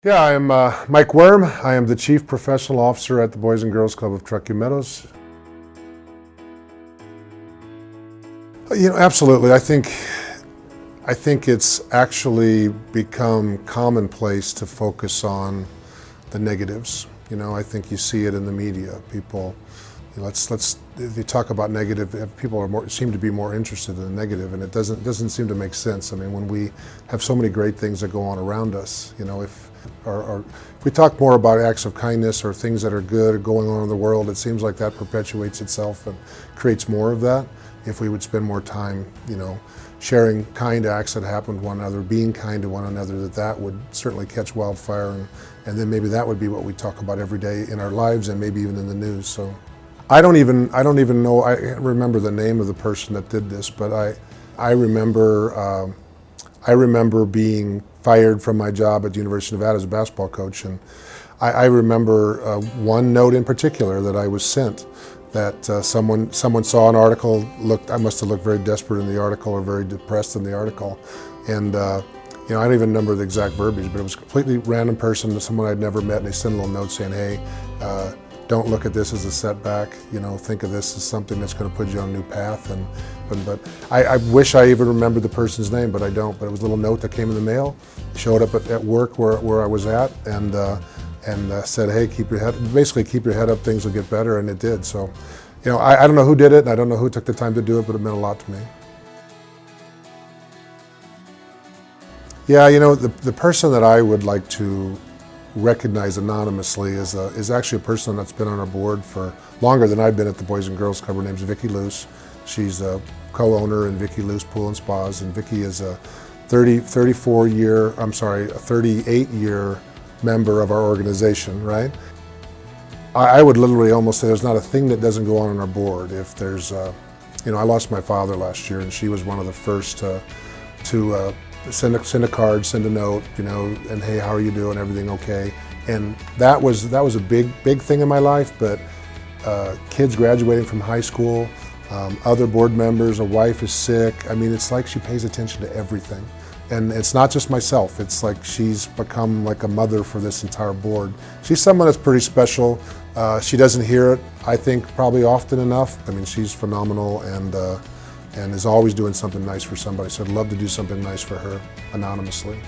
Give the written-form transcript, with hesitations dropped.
Yeah, I'm Mike Wurm. I am the Chief Professional Officer at the Boys and Girls Club of Truckee Meadows. Absolutely. I think it's actually become commonplace to focus on the negatives. I think you see it in the media. People, if you talk about negative, people seem to be more interested in the negative, and it doesn't seem to make sense. I mean, when we have so many great things that go on around us, if we talk more about acts of kindness or things that are good or going on in the world, it seems like that perpetuates itself and creates more of that. If we would spend more time, sharing kind acts that happen to one another, being kind to one another, that would certainly catch wildfire, and then maybe that would be what we talk about every day in our lives and maybe even in the news. So I don't even know. I remember the name of the person that did this, but I remember being fired from my job at the University of Nevada as a basketball coach, and I remember one note in particular that I was sent. That someone saw an article, I must have looked very desperate in the article or very depressed in the article, and I don't even remember the exact verbiage, but it was a completely random person, someone I'd never met, and they sent a little note saying, hey, don't look at this as a setback, think of this as something that's going to put you on a new path. But I wish I even remembered the person's name, but I don't. But it was a little note that came in the mail, showed up at work where I was at, and said, hey, keep your head up, things will get better, and it did. So, I don't know who did it, and I don't know who took the time to do it, but it meant a lot to me. Yeah, the person that I would like to recognize anonymously is actually a person that's been on our board for longer than I've been at the Boys and Girls Club. Her name's Vicki Luce. She's a co-owner in Vicki Luce Pool and Spas, and Vicki is a 38-year member of our organization, right? I would literally almost say there's not a thing that doesn't go on our board. If there's, I lost my father last year, and she was one of the first to send a card, send a note, and hey, how are you doing? Everything okay? And that was a big thing in my life. But kids graduating from high school, other board members, a wife is sick. I mean, it's like she pays attention to everything. And it's not just myself, it's like she's become like a mother for this entire board. She's someone that's pretty special. She doesn't hear it, I think, probably often enough. I mean, she's phenomenal and is always doing something nice for somebody. So I'd love to do something nice for her anonymously.